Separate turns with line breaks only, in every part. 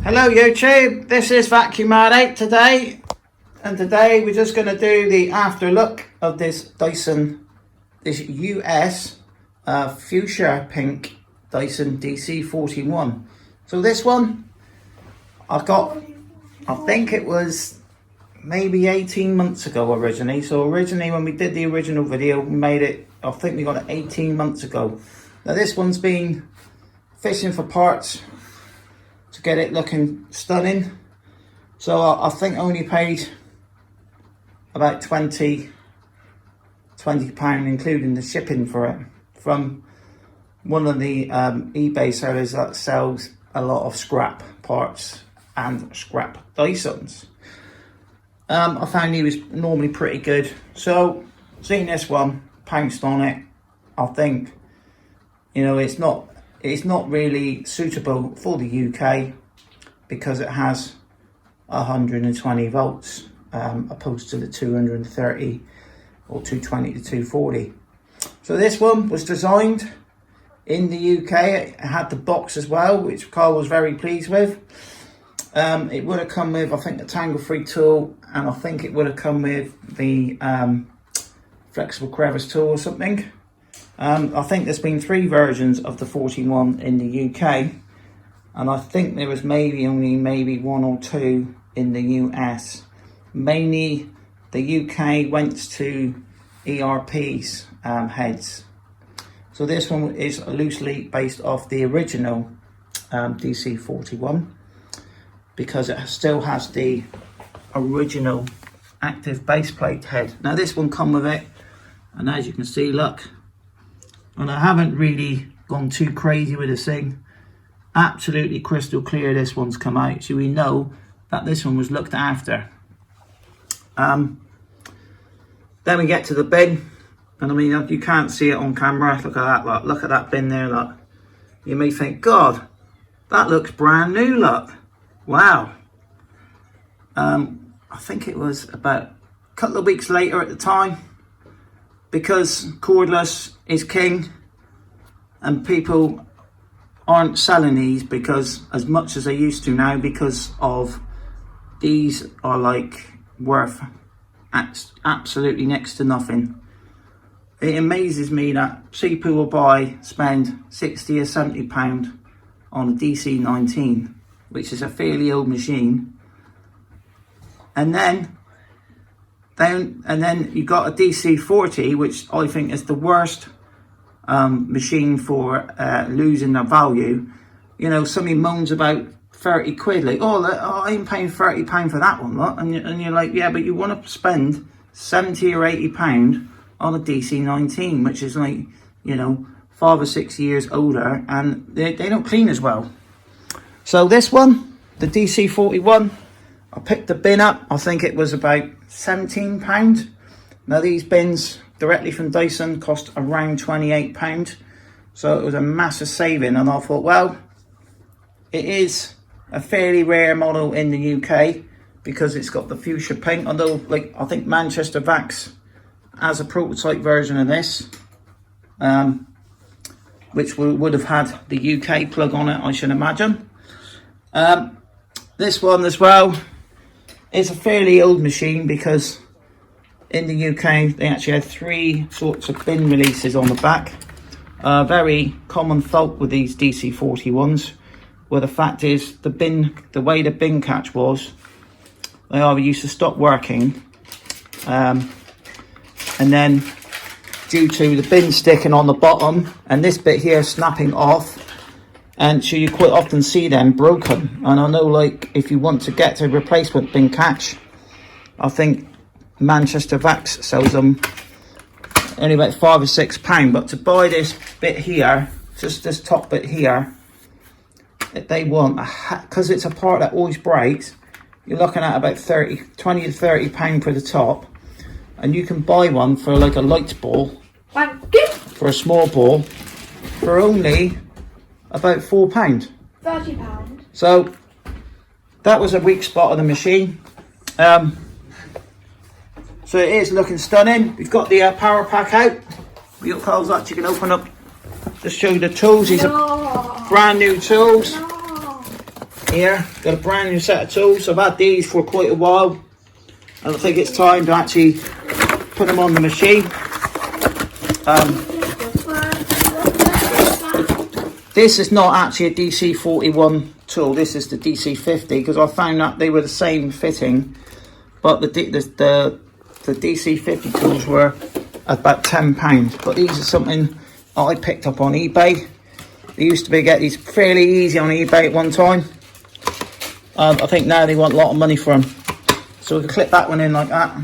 Hello YouTube, this is Vacuum Addict today, and today we're just going to do the after look of this Dyson, this US Fuchsia pink Dyson DC41. So this one I got, I think it was maybe 18 months ago originally. So originally when we did the original video, we made it, I think we got it 18 months ago. Now this one's been fishing for parts to get it looking stunning. So I think I only paid about £20 including the shipping for it from one of the eBay sellers that sells a lot of scrap parts and scrap Dysons. I found he was normally pretty good, so seeing this one, pounced on it. I think, you know, it's not really suitable for the UK because it has 120 volts opposed to the 230 or 220 to 240. So this one was designed in the UK. It had the box as well, which Carl was very pleased with. It would have come with, I think, the tangle-free tool, and I think it would have come with the flexible crevice tool or something. I think there's been 3 versions of the 41 in the UK, and I think there was maybe 1 or 2 in the US. Mainly the UK went to ERP's heads. So this one is loosely based off the original DC41 because it still has the original active base plate head. Now this one come with it, and as you can see, look, and I haven't really gone too crazy with this thing. Absolutely crystal clear this one's come out, so we know that this one was looked after. Then we get to the bin, and I mean, you can't see it on camera. Look at that, look at that bin there, look. You may think, God, that looks brand new, look. Wow. I think it was about a couple of weeks later at the time, because cordless is king and people aren't selling these because as much as they used to now, because of these are like worth absolutely next to nothing. It amazes me that people will spend 60 or 70 pound on a DC19, which is a fairly old machine, and then you got a DC40, which I think is the worst machine for losing their value. You know, somebody moans about 30 quid, like, oh, I ain't paying £30 for that one, look. And you're like, yeah, but you want to spend 70 or 80 pound on a DC19, which is like, you know, 5 or 6 years older, and they don't clean as well. So this one, the DC41, I picked the bin up. I think it was about £17. Now these bins directly from Dyson cost around £28. So it was a massive saving, and I thought, well, it is a fairly rare model in the UK because it's got the fuchsia paint, although like I think Manchester Vax has a prototype version of this, which would have had the UK plug on it, I should imagine. This one as well is a fairly old machine because in the UK they actually had 3 sorts of bin releases on the back. Very common fault with these DC41s, where the fact is the way the bin catch was, they either used to stop working, and then due to the bin sticking on the bottom and this bit here snapping off, and so you quite often see them broken. And I know, like, if you want to get to replacement bin catch, I think Manchester Vax sells them only about £5 or £6, but to buy this bit here, just this top bit here, they want, because it's a part that always breaks, you're looking at about 20 to 30 pound for the top, and you can buy one for like a light ball, for a small ball, for only about £4.
£30.
So that was a weak spot of the machine. So it is looking stunning. We've got the power pack out. We've got Carl's that you can open up. Just show you the tools. These are brand new tools. here, got a brand new set of tools. I've had these for quite a while, and I think it's time to actually put them on the machine. This is not actually a DC41 tool, this is the DC50, because I found that they were the same fitting, but the DC50 tools were about £10. But these are something I picked up on eBay. They used to get these fairly easy on eBay at one time. I think now they want a lot of money for them. So we can clip that one in like that.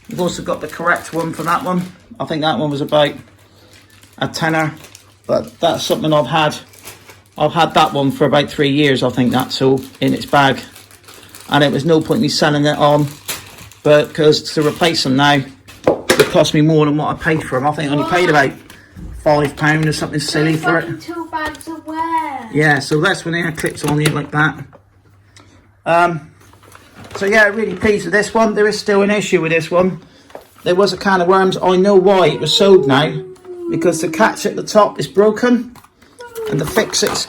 We've also got the correct one for that one. I think that one was about a tenner, but that's something I've had that one for about 3 years, I think, that tool in its bag. And it was no point me selling it on, but because to replace them now, it cost me more than what I paid for them. I think I only paid about £5 or something silly for it.
2 bags of wear.
Yeah, so that's when it clips on here like that. So yeah, really pleased with this one. There is still an issue with this one. There was a can of worms. I know why it was sold now, because the catch at the top is broken, and to fix that,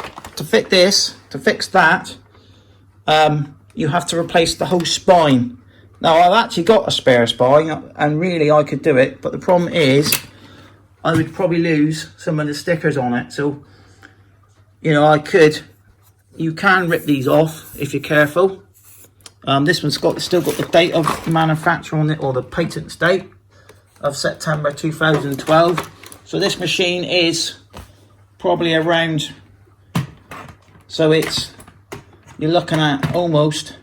you have to replace the whole spine. Now I've actually got a spare spine, and really I could do it, but the problem is I would probably lose some of the stickers on it. So, you know, you can rip these off if you're careful. This one's still got the date of manufacture on it, or the patent date of September 2012. So this machine is probably around, so you're looking at almost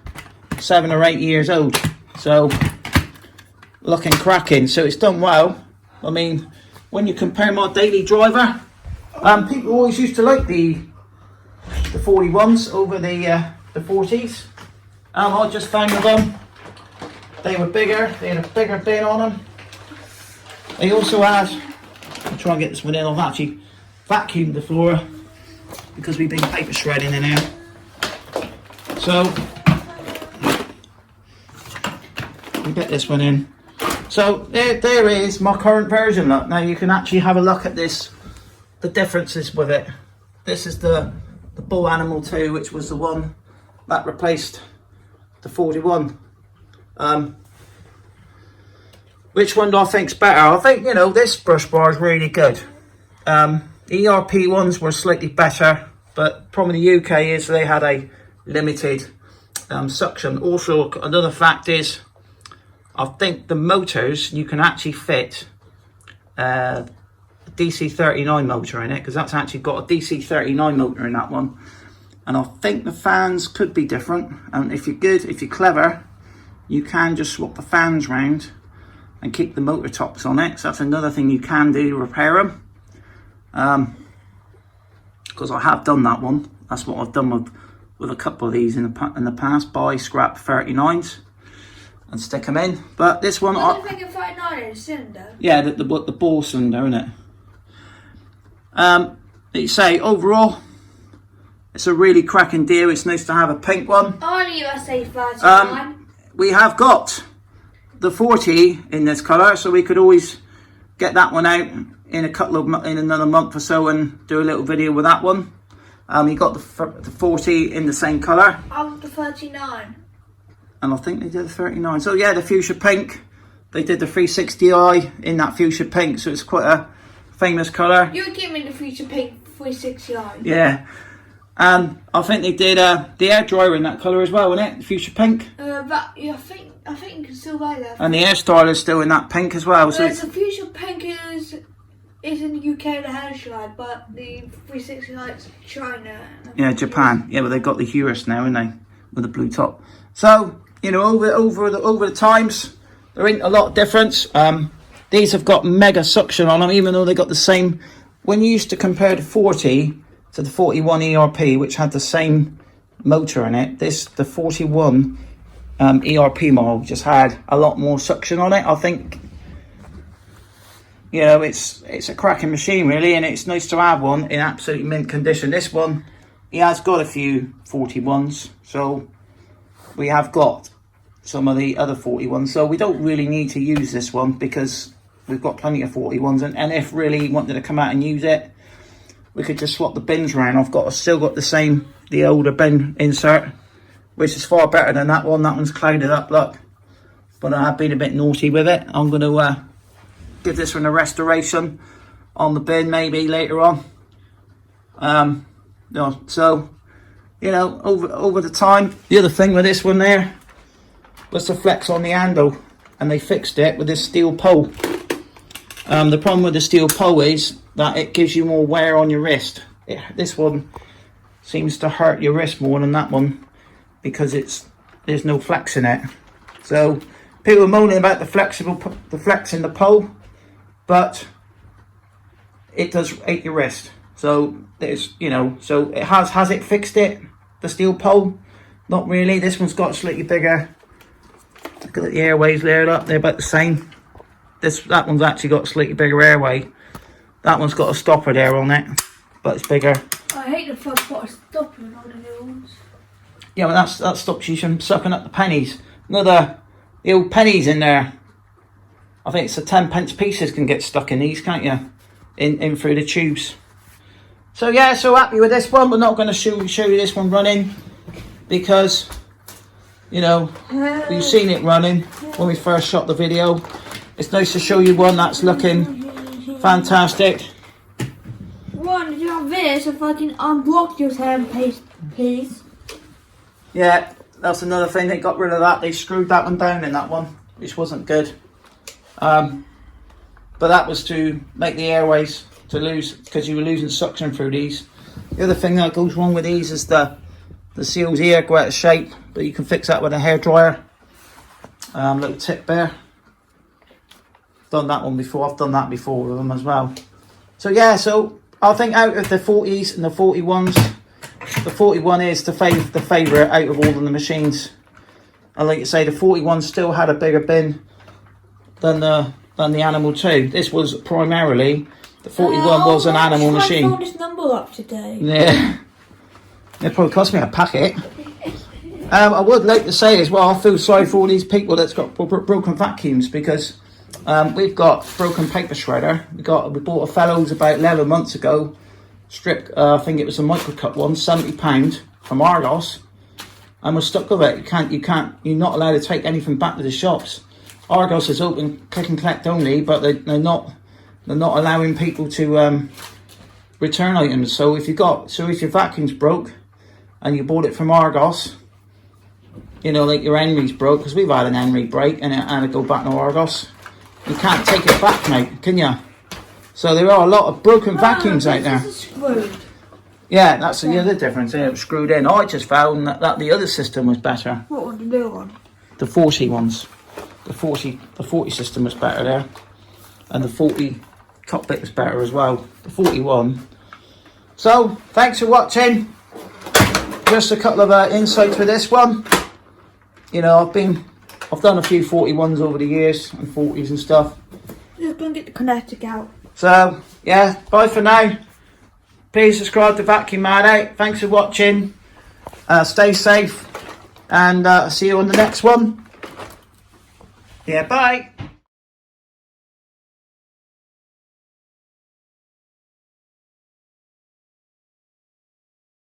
7 or 8 years old. So looking cracking. So it's done well. I mean, when you compare my daily driver, people always used to like the 41s over the 40s. I just found with them, they were bigger, they had a bigger bin on them. They also had, I'll try and get this one in, I've actually vacuumed the floor because we've been paper shredding in here. So, we get this one in. So, there is my current version. Look, now you can actually have a look at this, the differences with it. This is the Bull Animal 2, which was the one that replaced the 41. Which one do I think's better? I think, you know, this brush bar is really good. The ERP ones were slightly better, but problem in the UK is they had a limited suction. Also, another fact is, I think the motors, you can actually fit a DC39 motor in it, because that's actually got a DC39 motor in that one. And I think the fans could be different, and if you're good, if you're clever, you can just swap the fans round and keep the motor tops on it. So that's another thing you can do to repair them, because I have done that one. That's what I've done with a couple of these in the past. Buy scrap 39s and stick them in. But this one,
I think a 39 in a cylinder.
Yeah, the ball cylinder, isn't it? You say overall, it's a really cracking deal. It's nice to have a pink one.
Only USA 39.
We have got the 40 in this colour, so we could always get that one out in another month or so and do a little video with that one. You got the 40 in the same colour.
I want the 39.
And I think they did the 39. So yeah, the fuchsia pink. They did the 360i in that fuchsia pink, so it's quite a famous colour.
You would give me the fuchsia pink 360i.
Yeah. And I think they did the air dryer in that colour as well, wasn't it? The fuchsia pink.
But yeah, I think you can still buy that.
And the air styler is still in that pink as well. So
the fuchsia pink is in the UK, the hair slide, but the 360i is China.
Yeah, Japan. Yeah, but they've got the Urus now, haven't they, with the blue top. So you know, over the times, there ain't a lot of difference. These have got mega suction on them, even though they got the same. When you used to compare the 40 to the 41 ERP, which had the same motor in it, the 41 ERP model just had a lot more suction on it. I think, you know, it's a cracking machine really, and it's nice to have one in absolute mint condition. This one, he has got a few 41s, so we have got some of the other 41s, so we don't really need to use this one because we've got plenty of 41s, and if really wanted to come out and use it, we could just swap the bins around. Still got the older bin insert, which is far better than that one. That one's clouded up, look. But I have been a bit naughty with it. I'm going to give this one a restoration on the bin maybe later on. So, you know, over the time. The other thing with this one there was the flex on the handle, and they fixed it with this steel pole. The problem with the steel pole is that it gives you more wear on your wrist. This one seems to hurt your wrist more than that one because there's no flex in it. So people are moaning about the flex in the pole, but it does ache your wrist. So there's, you know, so it has it fixed it, the steel pole? Not really. This one's got slightly bigger. Look at the airways there, up they're about the same. That one's actually got a slightly bigger airway. That one's got a stopper there on it, but it's bigger.
I hate the fact got a stopper in all the new ones.
Yeah, well that stops you from sucking up the pennies. The old pennies in there. I think it's the 10p pieces can get stuck in these, can't you? In through the tubes. So yeah, so happy with this one. We're not going to show you this one running because, you know, we've seen it running when we first shot the video. It's nice to show you one that's looking fantastic.
Ron, did you have this? If I can unblock your hand, please.
Yeah, that's another thing. They got rid of that. They screwed that one down in that one, which wasn't good. But that was to make the airways to lose, because you were losing suction through these. The other thing that goes wrong with these is the seals here go out of shape, but you can fix that with a hairdryer. Little tip there. Done that one before. I've done that before with them as well. So yeah, so I think out of the 40s and the 41s, the 41 is the favourite out of all of the machines. I like to say the 41 still had a bigger bin than the Animal 2. This was primarily, the 41 was an Animal machine.
I found this number up today.
Yeah, it probably cost me a packet. I would like to say as well, I feel sorry for all these people that's got broken vacuums, because we've got broken paper shredder. We bought a fellow's about 11 months ago. Stripped, I think it was a microcut one, £70 from Argos, and we're stuck with it. You're not allowed to take anything back to the shops. Argos is open click and collect only, but they're not allowing people to return items. So if your vacuum's broke and you bought it from Argos, you know, like your Henry's broke, because we've had an Henry break and it had to go back to Argos. You can't take it back, mate, can you? So there are a lot of broken vacuums out there.
Screwed.
Yeah, that's the other difference. It was screwed in. I just found that the other system was better.
What was the new one?
The 40 ones. The 40 system was better there. And the 40 cockpit was better as well. The 41. So, thanks for watching. Just a couple of insights with this one. You know, I've done a few 41s over the years, and 40s and stuff.
Just gonna get the connector out.
So, yeah, bye for now. Please subscribe to Vacuum Man Out. Thanks for watching. Stay safe, and see you on the next one. Yeah, bye.